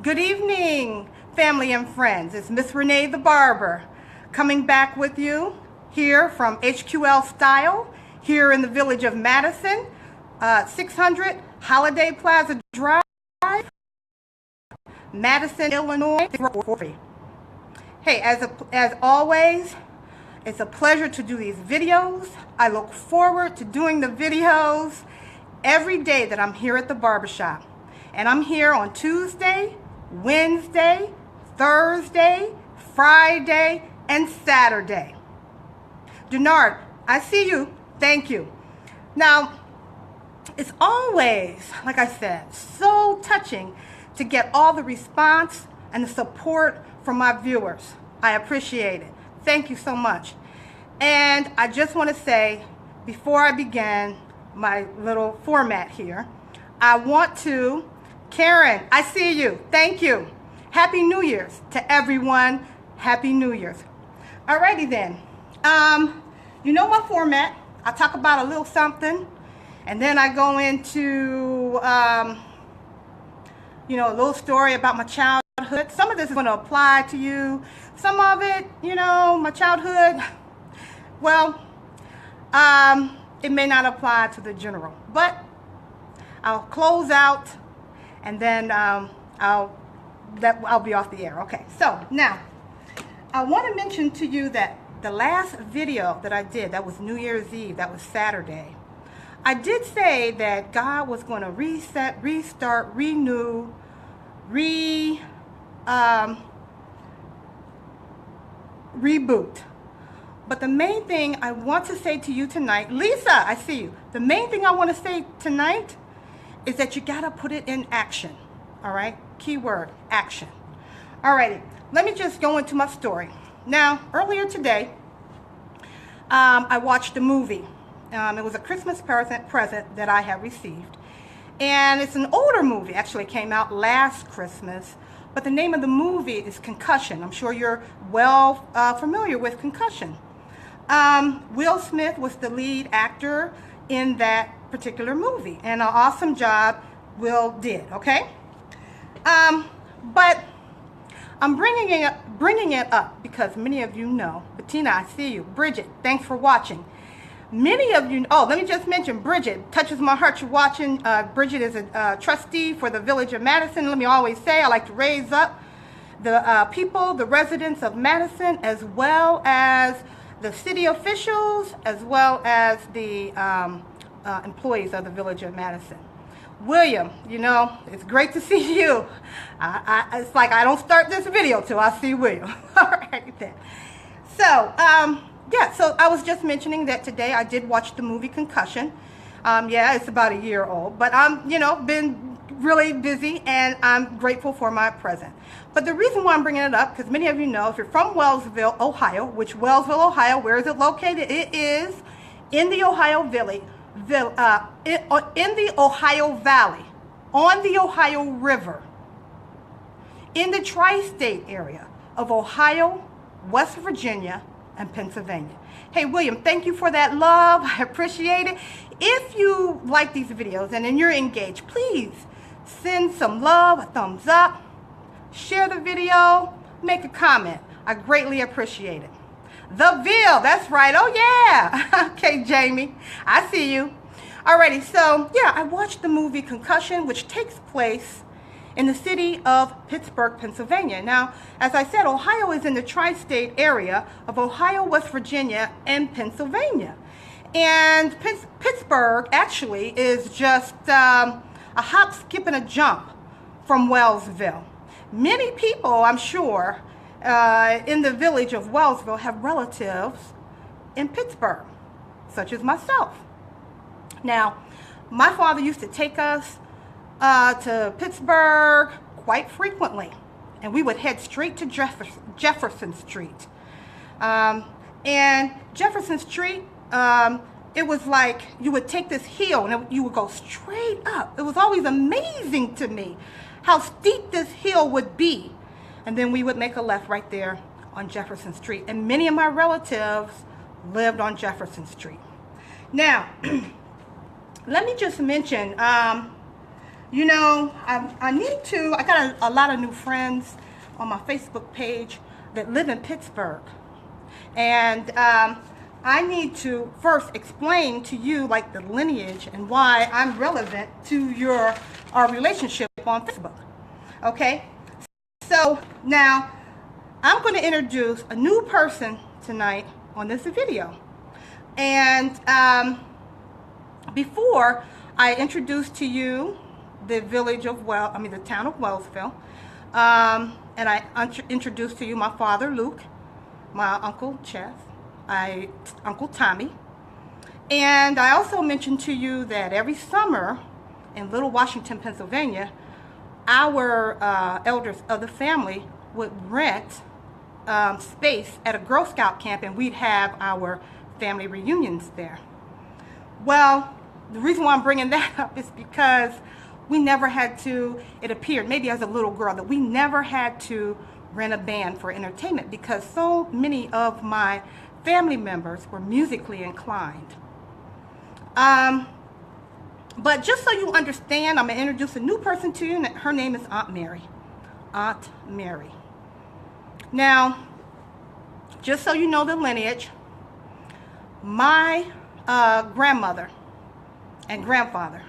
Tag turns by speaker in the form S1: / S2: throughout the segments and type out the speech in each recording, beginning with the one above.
S1: Good evening, family and friends. It's Miss Renee the Barber coming back with you here from HQL Style here in the village of Madison, 600 Holiday Plaza Drive, Madison, Illinois. Hey, as always, it's a pleasure to do these videos. I look forward to doing the videos every day that I'm here at the barbershop. And I'm here on Tuesday, Wednesday, Thursday, Friday, and Saturday. Denard, I see you. Thank you. Now, it's always, like I said, so touching to get all the response and the support from my viewers. I appreciate it. Thank you so much. And I just want to say, before I begin my little format here, I want to, Karen, I see you. Thank you. Happy New Year's to everyone. Happy New Year's. Alrighty then. You know my format. I talk about a little something, and then I go into, a little story about my childhood. Some of this is going to apply to you. Some of it, my childhood, well, it may not apply to the general. But I'll close out, and then I'll be off the air. Okay, so now I want to mention to you that the last video that I did, that was New Year's Eve, that was Saturday, I did say that God was going to reset, restart, renew, reboot. But the main thing I want to say to you tonight, Lisa, I see you. The main thing I want to say tonight is that you got to put it in action. All right? Keyword, action. All righty. Let me just go into my story. Now, earlier today, I watched a movie. It was a Christmas present that I have received. And it's an older movie. Actually, it came out last Christmas. But the name of the movie is Concussion. I'm sure you're well familiar with Concussion. Will Smith was the lead actor in that particular movie. And an awesome job Will did, okay? But I'm bringing it up because many of you know. Bettina, I see you. Bridget, thanks for watching. Many of you, let me just mention, Bridget, touches my heart you're watching. Bridget is a trustee for the Village of Madison. Let me always say, I like to raise up the people, the residents of Madison, as well as the city officials, as well as the employees of the Village of Madison. William, it's great to see you. It's like I don't start this video till I see William. All right then. So, so I was just mentioning that today I did watch the movie Concussion. It's about a year old, but I'm, been really busy, and I'm grateful for my present. But the reason why I'm bringing it up, because many of you know, if you're from Wellsville, Ohio, which Wellsville, Ohio, where is it located? It is in the Ohio Valley, in the Ohio Valley, on the Ohio River, in the tri-state area of Ohio, West Virginia, and Pennsylvania. Hey, William, thank you for that love. I appreciate it. If you like these videos and you're engaged, please send some love, a thumbs up, share the video, make a comment. I greatly appreciate it. The Ville, that's right. Oh, yeah. Okay, Jamie, I see you. Alrighty, so, I watched the movie Concussion, which takes place in the city of Pittsburgh, Pennsylvania. Now, as I said, Ohio is in the tri-state area of Ohio, West Virginia, and Pennsylvania. And Pittsburgh actually is just a hop, skip, and a jump from Wellsville. Many people, I'm sure, in the village of Wellsville have relatives in Pittsburgh, such as myself. Now, my father used to take us to Pittsburgh quite frequently, and we would head straight to Jefferson Street. And Jefferson Street, it was like you would take this hill and you would go straight up. It was always amazing to me how steep this hill would be. And then we would make a left right there on Jefferson Street. And many of my relatives lived on Jefferson Street. Now, let me just mention, You know, I got a lot of new friends on my Facebook page that live in Pittsburgh. And I need to first explain to you like the lineage and why I'm relevant to our relationship on Facebook. Okay? So now I'm going to introduce a new person tonight on this video. And before I introduce to you the the town of Wellsville, and I introduce to you my father Luke, my uncle Chef, Uncle Tommy, and I also mentioned to you that every summer in Little Washington, Pennsylvania, our elders of the family would rent space at a Girl Scout camp, and we'd have our family reunions there. Well, the reason why I'm bringing that up is because we never had to, it appeared, maybe as a little girl, that we never had to rent a band for entertainment because so many of my family members were musically inclined. But just so you understand, I'm going to introduce a new person to you, and her name is Aunt Mary. Aunt Mary. Now, just so you know the lineage, my grandmother and grandfather,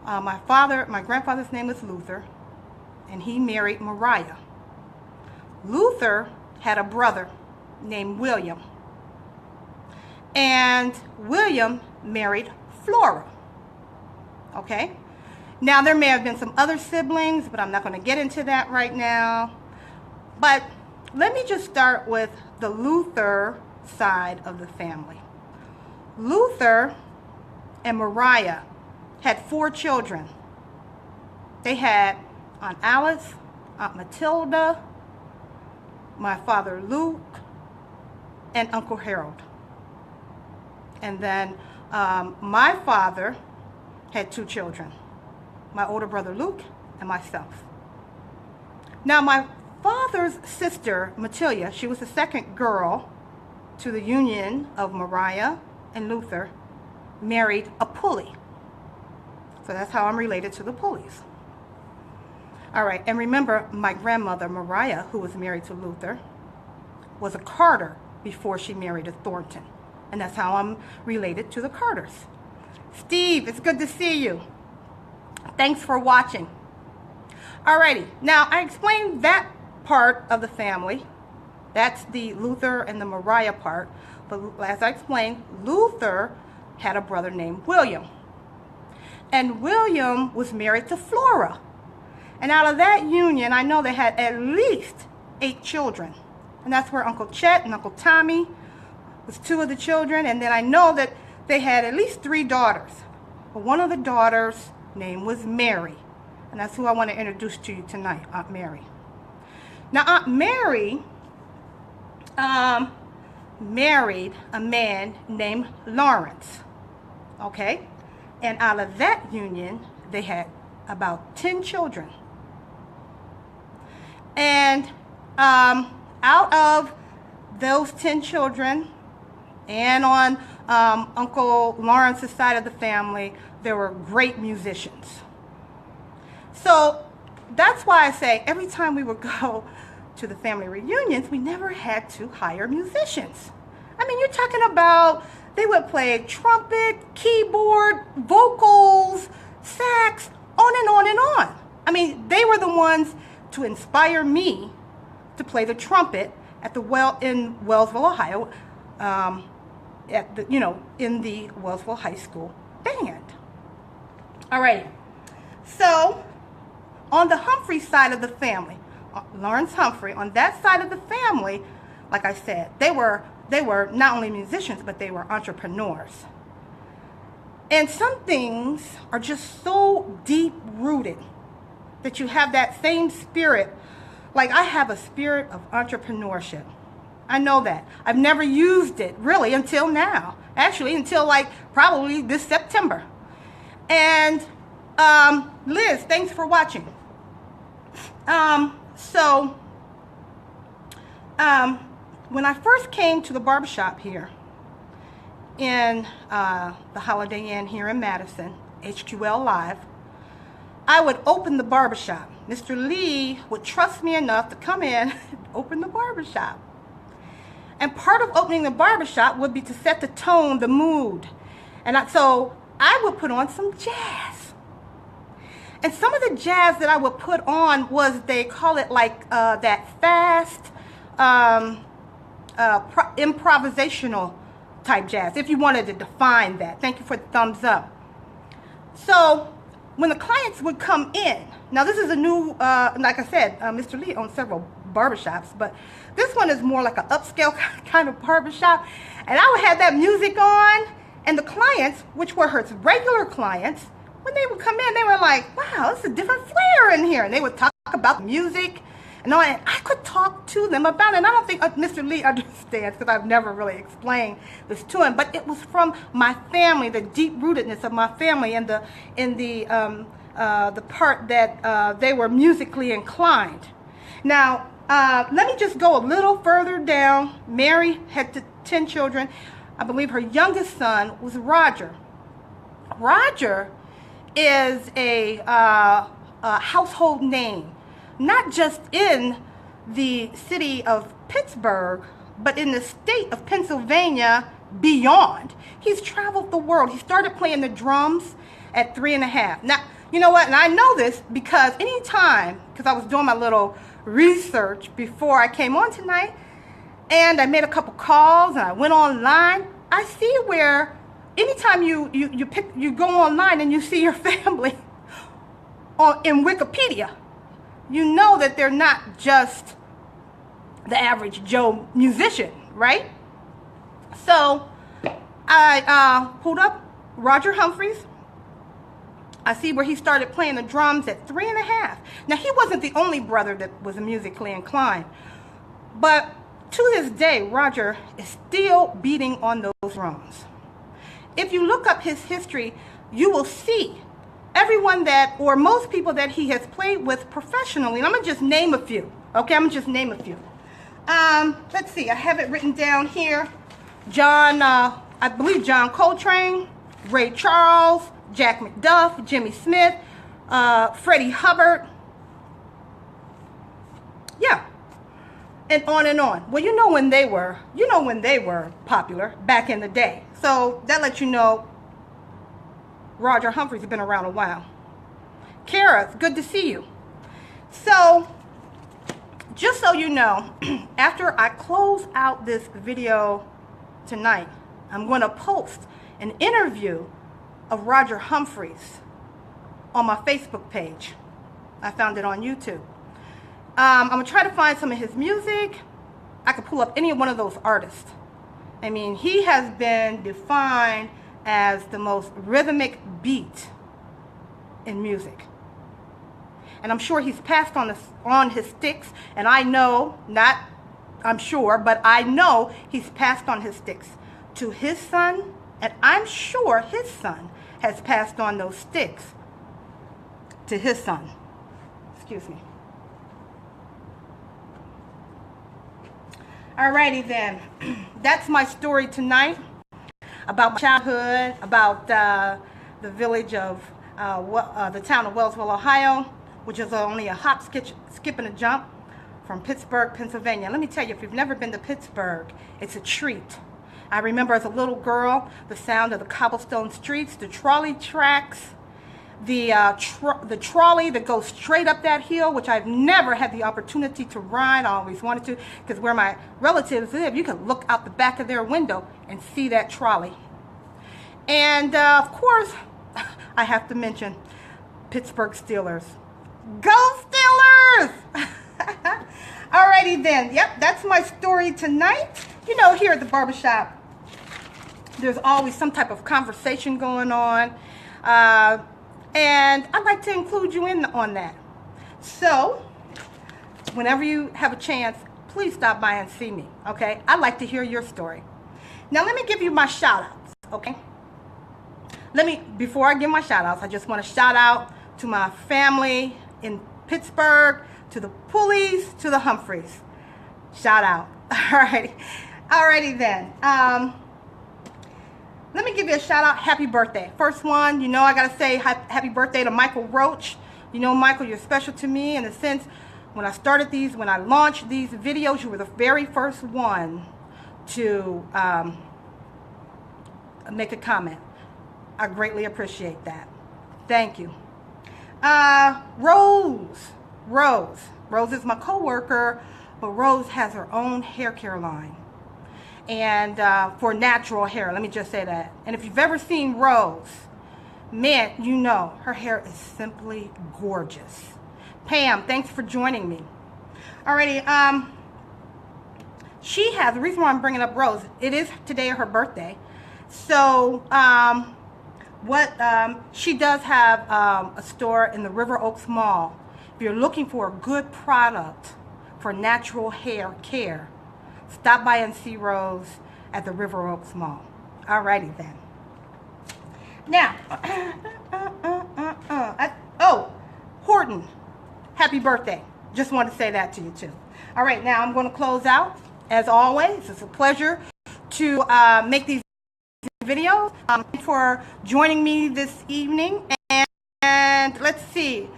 S1: my grandfather's name was Luther, and he married Mariah. Luther had a brother named William, and William married Flora. Okay? Now, there may have been some other siblings, but I'm not going to get into that right now. But let me just start with the Luther side of the family. Luther and Mariah had 4 children. They had Aunt Alice, Aunt Matilda, my father Luke, and Uncle Harold. And then my father had 2 children, my older brother Luke and myself. Now, my father's sister, Matilda, she was the second girl to the union of Mariah and Luther, married a Pulley. So that's how I'm related to the Pulleys. All right, and remember, my grandmother, Mariah, who was married to Luther, was a Carter before she married a Thornton. And that's how I'm related to the Carters. Steve, it's good to see you. Thanks for watching. Alrighty, now I explained that part of the family. That's the Luther and the Mariah part. But as I explained, Luther had a brother named William. And William was married to Flora. And out of that union, I know they had at least 8 children. And that's where Uncle Chet and Uncle Tommy was 2 of the children. And then I know that they had at least 3 daughters. But one of the daughters' name was Mary. And that's who I want to introduce to you tonight, Aunt Mary. Now, Aunt Mary married a man named Lawrence. Okay? And out of that union, they had about 10 children. And out of those 10 children, and on Uncle Lawrence's side of the family, there were great musicians. So that's why I say every time we would go to the family reunions, we never had to hire musicians. I mean, you're talking about, they would play trumpet, keyboard, vocals, sax, on and on and on. I mean, they were the ones to inspire me to play the trumpet at in Wellsville, Ohio, in the Wellsville High School band. All right. So, on the Humphrey side of the family, Lawrence Humphrey, on that side of the family, like I said, they were not only musicians, but they were entrepreneurs. And some things are just so deep-rooted that you have that same spirit. Like, I have a spirit of entrepreneurship. I know that. I've never used it, really, until now. Actually, until, like, probably this September. And, Liz, thanks for watching. When I first came to the barbershop here in the Holiday Inn here in Madison, HQL Live, I would open the barbershop. Mr. Lee would trust me enough to come in and open the barbershop. And part of opening the barbershop would be to set the tone, the mood. And so I would put on some jazz. And some of the jazz that I would put on was, they call it like that fast improvisational type jazz, if you wanted to define that. Thank you for the thumbs up. So when the clients would come in, now this is a new, like I said, Mr. Lee owns several barbershops, but this one is more like an upscale kind of barbershop. And I would have that music on, and the clients, which were her regular clients, when they would come in, they were like, wow, it's a different flair in here. And they would talk about music. And I could talk to them about it. And I don't think Mr. Lee understands, because I've never really explained this to him. But it was from my family, the deep rootedness of my family, and the part that they were musically inclined. Now, let me just go a little further down. Mary had 10 children. I believe her youngest son was Roger. Roger is a household name, not just in the city of Pittsburgh, but in the state of Pennsylvania beyond. He's traveled the world. He started playing the drums at 3.5. Now, you know what? And I know this because anytime, because I was doing my little research before I came on tonight, and I made a couple calls and I went online, I see where anytime you go online and you see your family in Wikipedia, you know that they're not just the average Joe musician, right? So I pulled up Roger Humphreys. I see where he started playing the drums at 3.5. Now, he wasn't the only brother that was musically inclined, but to this day, Roger is still beating on those drums. If you look up his history, you will see everyone that, or most people that he has played with professionally. And I'm going to just name a few. Okay, I'm going to just name a few. Let's see, I have it written down here. I believe John Coltrane, Ray Charles, Jack McDuff, Jimmy Smith, Freddie Hubbard. Yeah. And on and on. Well, you know when they were popular back in the day. So that lets you know Roger Humphreys has been around a while. Kara, it's good to see you. So, just so you know, after I close out this video tonight, I'm going to post an interview of Roger Humphreys on my Facebook page. I found it on YouTube. I'm going to try to find some of his music. I could pull up any one of those artists. I mean, he has been defined as the most rhythmic beat in music. And I'm sure he's passed on his sticks, and I know, I'm sure, but I know he's passed on his sticks to his son, and I'm sure his son has passed on those sticks to his son. Excuse me. Alrighty then, that's my story tonight about my childhood, about the village of, the town of Wellsville, Ohio, which is only a hop, skip, and a jump from Pittsburgh, Pennsylvania. Let me tell you, if you've never been to Pittsburgh, it's a treat. I remember as a little girl, the sound of the cobblestone streets, the trolley tracks, the trolley that goes straight up that hill, which I've never had the opportunity to ride. I always wanted to, because where my relatives live, you can look out the back of their window and see that trolley. And of course, I have to mention Pittsburgh Steelers. Go Steelers! Alrighty then. Yep, that's my story tonight. You know, here at the barbershop, there's always some type of conversation going on. And I'd like to include you in on that. So, whenever you have a chance, please stop by and see me, okay? I'd like to hear your story. Now, let me give you my shout-outs, okay? Before I give my shout-outs, I just want to shout out to my family in Pittsburgh, to the Pulleys, to the Humphreys. Shout out. Alrighty then. Let me give you a shout out. Happy birthday. First one, you know I got to say happy birthday to Michael Roach, You know, Michael, you're special to me in the sense when I launched these videos, you were the very first one to make a comment. I greatly appreciate that. Thank you. Rose is my coworker, but Rose has her own hair care line. And for natural hair, let me just say that. And if you've ever seen Rose, man, you know her hair is simply gorgeous. Pam, thanks for joining me. Alrighty, she has, the reason why I'm bringing up Rose, it is today her birthday. So, she does have a store in the River Oaks Mall. If you're looking for a good product for natural hair care, stop by and see Rose at the River Oaks Mall. Alrighty then. Now, Horton, happy birthday. Just want to say that to you too. All right, now I'm going to close out. As always, it's a pleasure to make these videos. For joining me this evening. And let's see.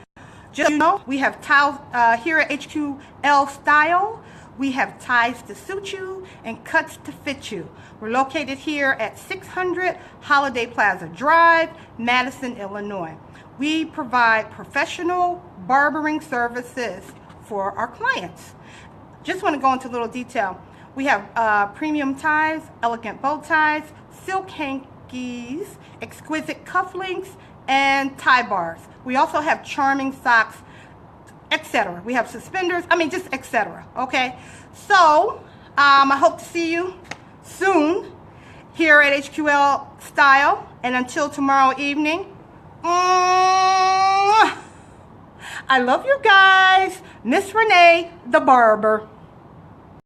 S1: Just so you know, we have towels here at HQL Style. We have ties to suit you and cuts to fit you. We're located here at 600 Holiday Plaza Drive, Madison, Illinois. We provide professional barbering services for our clients. Just want to go into a little detail. We have premium ties, elegant bow ties, silk hankies, exquisite cufflinks, and tie bars. We also have charming socks, etc. We have suspenders, just etc. Okay, so I hope to see you soon here at HQL Style, and until tomorrow evening, I love you guys. Miss Renee, the barber.